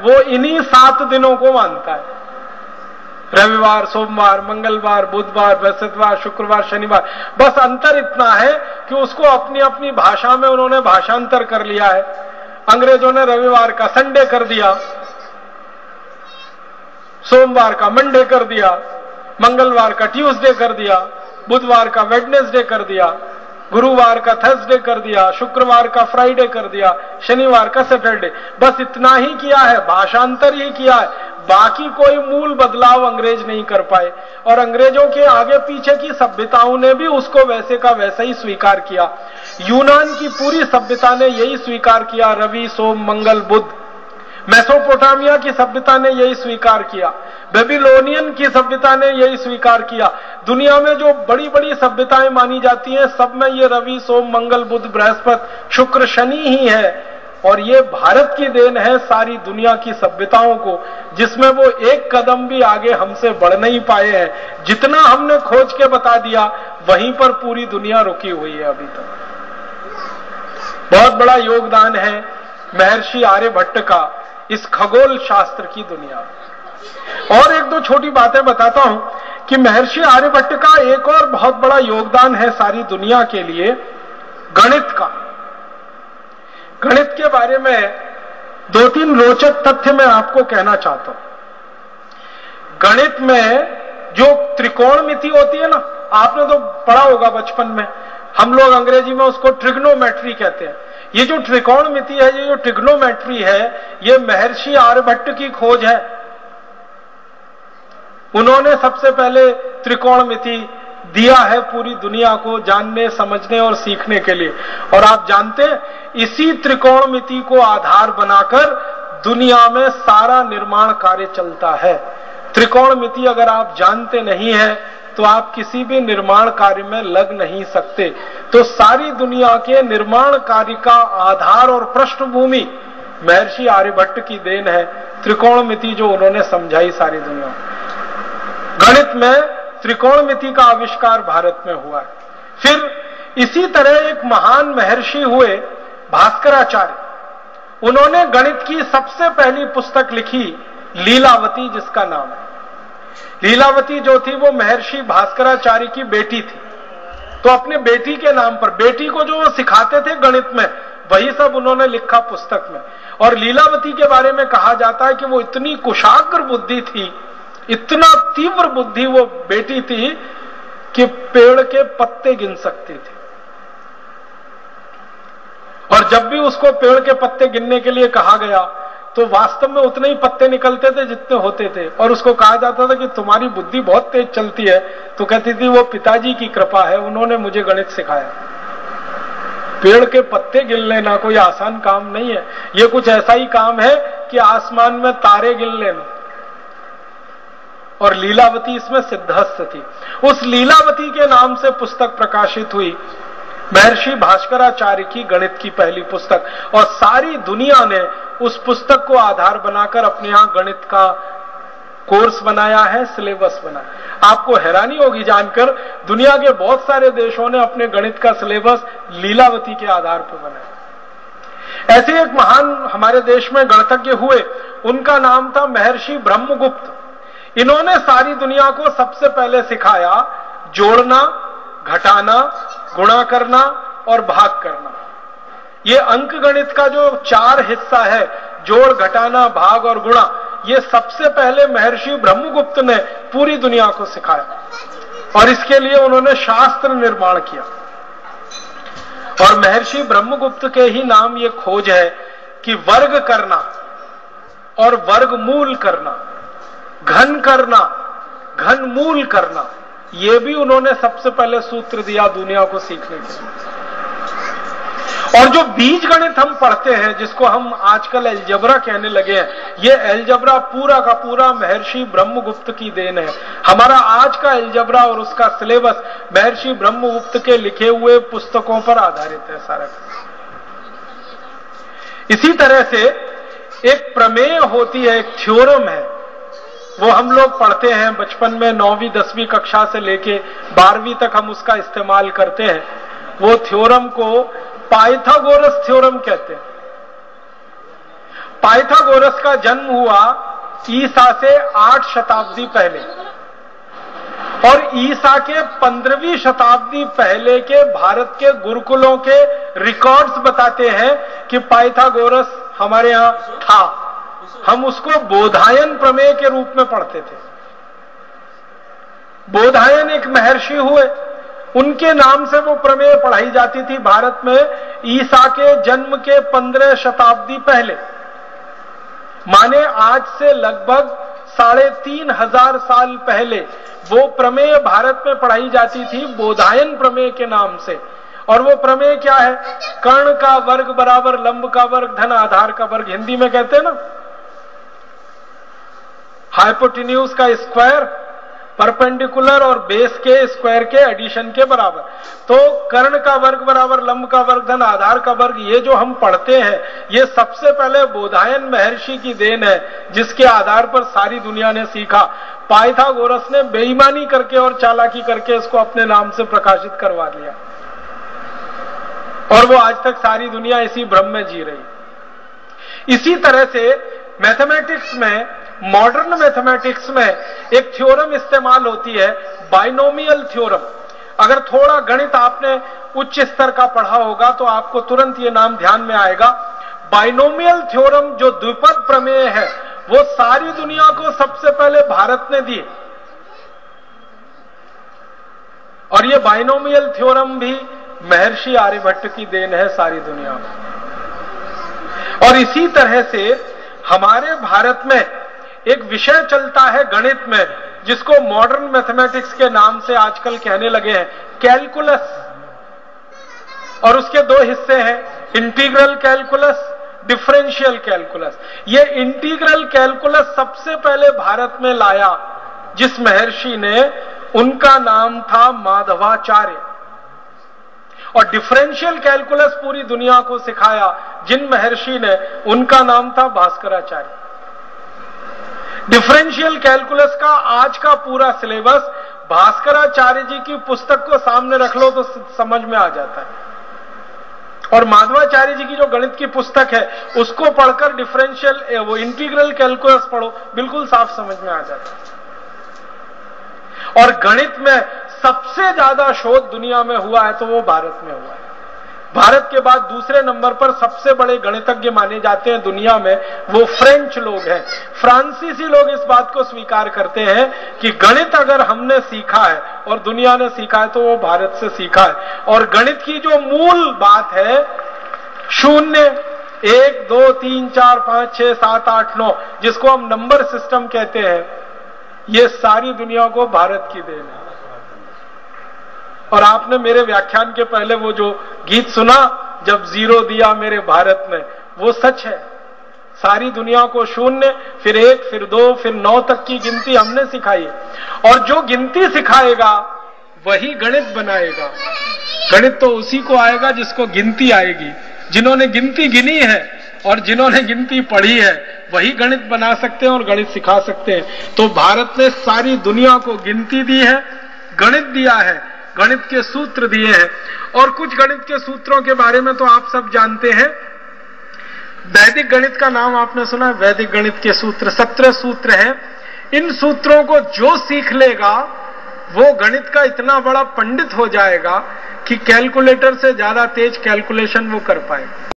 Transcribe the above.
वो इन्हीं 7 दिनों को मानता है। रविवार, सोमवार, मंगलवार, बुधवार, बृहस्पतिवार, शुक्रवार, शनिवार। बस अंतर इतना है कि उसको अपनी अपनी भाषा में उन्होंने भाषांतर कर लिया है। अंग्रेजों ने रविवार का संडे कर दिया, सोमवार का मंडे कर दिया, मंगलवार का ट्यूसडे कर दिया, बुधवार का वेडनेसडे कर दिया, गुरुवार का थर्सडे कर दिया, शुक्रवार का फ्राइडे कर दिया, शनिवार का सैटरडे। बस इतना ही किया है, भाषांतर ही किया है। बाकी कोई मूल बदलाव अंग्रेज नहीं कर पाए। और अंग्रेजों के आगे पीछे की सभ्यताओं ने भी उसको वैसे का वैसा ही स्वीकार किया। यूनान की पूरी सभ्यता ने यही स्वीकार किया, रवि, सोम, मंगल, बुध। मेसोपोटामिया की सभ्यता ने यही स्वीकार किया, बेबीलोनियन की सभ्यता ने यही स्वीकार किया। दुनिया में जो बड़ी बड़ी सभ्यताएं मानी जाती हैं, सब में ये रवि, सोम, मंगल, बुध, बृहस्पति, शुक्र, शनि ही है। और ये भारत की देन है सारी दुनिया की सभ्यताओं को, जिसमें वो एक कदम भी आगे हमसे बढ़ नहीं पाए हैं। जितना हमने खोज के बता दिया, वहीं पर पूरी दुनिया रुकी हुई है अभी तक। बहुत बड़ा योगदान है महर्षि आर्यभट्ट का इस खगोल शास्त्र की दुनिया। और एक दो छोटी बातें बताता हूं कि महर्षि आर्यभट्ट का एक और बहुत बड़ा योगदान है सारी दुनिया के लिए, गणित का। गणित के बारे में 2-3 रोचक तथ्य मैं आपको कहना चाहता हूं। गणित में जो त्रिकोणमिति होती है ना, आपने तो पढ़ा होगा बचपन में, हम लोग अंग्रेजी में उसको ट्रिग्नोमेट्री कहते हैं। ये जो त्रिकोणमिति है, ये जो ट्रिग्नोमेट्री है, ये महर्षि आर्यभट्ट की खोज है। उन्होंने सबसे पहले त्रिकोणमिति दिया है पूरी दुनिया को जानने, समझने और सीखने के लिए। और आप जानते हैं, इसी त्रिकोणमिति को आधार बनाकर दुनिया में सारा निर्माण कार्य चलता है। त्रिकोणमिति अगर आप जानते नहीं हैं तो आप किसी भी निर्माण कार्य में लग नहीं सकते। तो सारी दुनिया के निर्माण कार्य का आधार और पृष्ठभूमि महर्षि आर्यभट्ट की देन है। त्रिकोणमिति जो उन्होंने समझाई सारी दुनिया में। गणित में त्रिकोणमिति का आविष्कार भारत में हुआ है। फिर इसी तरह एक महान महर्षि हुए भास्कराचार्य। उन्होंने गणित की सबसे पहली पुस्तक लिखी, लीलावती जिसका नाम है। लीलावती जो थी वो महर्षि भास्कराचार्य की बेटी थी। तो अपने बेटी के नाम पर, बेटी को जो वो सिखाते थे गणित में, वही सब उन्होंने लिखा पुस्तक में। और लीलावती के बारे में कहा जाता है कि वो इतनी कुशाग्र बुद्धि थी, इतना तीव्र बुद्धि वो बेटी थी कि पेड़ के पत्ते गिन सकती थी। और जब भी उसको पेड़ के पत्ते गिनने के लिए कहा गया तो वास्तव में उतने ही पत्ते निकलते थे जितने होते थे। और उसको कहा जाता था कि तुम्हारी बुद्धि बहुत तेज चलती है। तो कहती थी वो पिताजी की कृपा है, उन्होंने मुझे गणित सिखाया। पेड़ के पत्ते गिन लेना कोई आसान काम नहीं है। ये कुछ ऐसा ही काम है कि आसमान में तारे गिन लेना। और लीलावती इसमें सिद्धहस्त थी। उस लीलावती के नाम से पुस्तक प्रकाशित हुई, महर्षि भास्कराचार्य की गणित की पहली पुस्तक। और सारी दुनिया ने उस पुस्तक को आधार बनाकर अपने यहां गणित का कोर्स बनाया है, सिलेबस बनाया। आपको हैरानी होगी जानकर, दुनिया के बहुत सारे देशों ने अपने गणित का सिलेबस लीलावती के आधार पर बनाया। ऐसे एक महान हमारे देश में गणितज्ञ हुए, उनका नाम था महर्षि ब्रह्मगुप्त। इन्होंने सारी दुनिया को सबसे पहले सिखाया जोड़ना, घटाना, गुणा करना और भाग करना। ये अंक गणित का जो 4 हिस्सा है, जोड़, घटाना, भाग और गुणा, ये सबसे पहले महर्षि ब्रह्मगुप्त ने पूरी दुनिया को सिखाया। और इसके लिए उन्होंने शास्त्र निर्माण किया। और महर्षि ब्रह्मगुप्त के ही नाम ये खोज है कि वर्ग करना और वर्गमूल करना, घन करना, घनमूल करना, ये भी उन्होंने सबसे पहले सूत्र दिया दुनिया को सीखने के लिए। और जो बीज गणित हम पढ़ते हैं, जिसको हम आजकल एलजबरा कहने लगे हैं, ये एलजबरा पूरा का पूरा महर्षि ब्रह्मगुप्त की देन है। हमारा आज का एलजबरा और उसका सिलेबस महर्षि ब्रह्मगुप्त के लिखे हुए पुस्तकों पर आधारित है सारा। इसी तरह से एक प्रमेय होती है, एक थ्योरम है, वो हम लोग पढ़ते हैं बचपन में, 9वीं 10वीं कक्षा से लेके 12वीं तक हम उसका इस्तेमाल करते हैं। वो थ्योरम को पाइथागोरस थ्योरम कहते हैं। पाइथागोरस का जन्म हुआ ईसा से 8 शताब्दी पहले, और ईसा के 15वीं शताब्दी पहले के भारत के गुरुकुलों के रिकॉर्ड्स बताते हैं कि पाइथागोरस हमारे यहां था। हम उसको बोधायन प्रमेय के रूप में पढ़ते थे। बोधायन एक महर्षि हुए, उनके नाम से वो प्रमेय पढ़ाई जाती थी भारत में ईसा के जन्म के 15 शताब्दी पहले। माने आज से लगभग 3500 साल पहले वो प्रमेय भारत में पढ़ाई जाती थी बोधायन प्रमेय के नाम से। और वो प्रमेय क्या है? कर्ण का वर्ग बराबर लंब का वर्ग धन आधार का वर्ग, हिंदी में कहते हैं ना, हाइपोटेन्यूज का स्क्वायर परपेंडिकुलर और बेस के स्क्वायर के एडिशन के बराबर। तो कर्ण का वर्ग बराबर लंब का वर्ग धन आधार का वर्ग, ये जो हम पढ़ते हैं ये सबसे पहले बोधायन महर्षि की देन है, जिसके आधार पर सारी दुनिया ने सीखा। पाइथागोरस ने बेईमानी करके और चालाकी करके इसको अपने नाम से प्रकाशित करवा लिया, और वो आज तक सारी दुनिया इसी भ्रम में जी रही। इसी तरह से मैथमेटिक्स में, मॉडर्न मैथमेटिक्स में एक थ्योरम इस्तेमाल होती है, बाइनोमियल थ्योरम। अगर थोड़ा गणित आपने उच्च स्तर का पढ़ा होगा तो आपको तुरंत ये नाम ध्यान में आएगा। बाइनोमियल थ्योरम जो द्विपद प्रमेय है वो सारी दुनिया को सबसे पहले भारत ने दी, और ये बाइनोमियल थ्योरम भी महर्षि आर्यभट्ट की देन है सारी दुनिया में। और इसी तरह से हमारे भारत में एक विषय चलता है गणित में, जिसको मॉडर्न मैथमेटिक्स के नाम से आजकल कहने लगे हैं, कैलकुलस। और उसके दो हिस्से हैं, इंटीग्रल कैलकुलस, डिफरेंशियल कैलकुलस। ये इंटीग्रल कैलकुलस सबसे पहले भारत में लाया जिस महर्षि ने, उनका नाम था माधवाचार्य। और डिफरेंशियल कैलकुलस पूरी दुनिया को सिखाया जिन महर्षि ने, उनका नाम था भास्कराचार्य। डिफरेंशियल कैलकुलस का आज का पूरा सिलेबस भास्कराचार्य जी की पुस्तक को सामने रख लो तो समझ में आ जाता है, और माधवाचार्य जी की जो गणित की पुस्तक है उसको पढ़कर डिफरेंशियल वो इंटीग्रल कैलकुलस पढ़ो, बिल्कुल साफ समझ में आ जाता है। और गणित में सबसे ज्यादा शोध दुनिया में हुआ है तो वो भारत में हुआ है। भारत के बाद दूसरे नंबर पर सबसे बड़े गणितज्ञ माने जाते हैं दुनिया में, वो फ्रेंच लोग हैं। फ्रांसीसी लोग इस बात को स्वीकार करते हैं कि गणित अगर हमने सीखा है और दुनिया ने सीखा है तो वो भारत से सीखा है। और गणित की जो मूल बात है, 0, 1, 2, 3, 4, 5, 6, 7, 8, 9, जिसको हम नंबर सिस्टम कहते हैं, ये सारी दुनिया को भारत की देन है। और आपने मेरे व्याख्यान के पहले वो जो गीत सुना, जब 0 दिया मेरे भारत ने, वो सच है। सारी दुनिया को 0, फिर 1, फिर 2, फिर 9 तक की गिनती हमने सिखाई है। और जो गिनती सिखाएगा वही गणित बनाएगा। गणित तो उसी को आएगा जिसको गिनती आएगी। जिन्होंने गिनती गिनी है और जिन्होंने गिनती पढ़ी है वही गणित बना सकते हैं और गणित सिखा सकते हैं। तो भारत ने सारी दुनिया को गिनती दी है, गणित दिया है, गणित के सूत्र दिए हैं। और कुछ गणित के सूत्रों के बारे में तो आप सब जानते हैं। वैदिक गणित का नाम आपने सुना है, वैदिक गणित के सूत्र 17 सूत्र हैं। इन सूत्रों को जो सीख लेगा वो गणित का इतना बड़ा पंडित हो जाएगा कि कैलकुलेटर से ज्यादा तेज कैलकुलेशन वो कर पाएगा।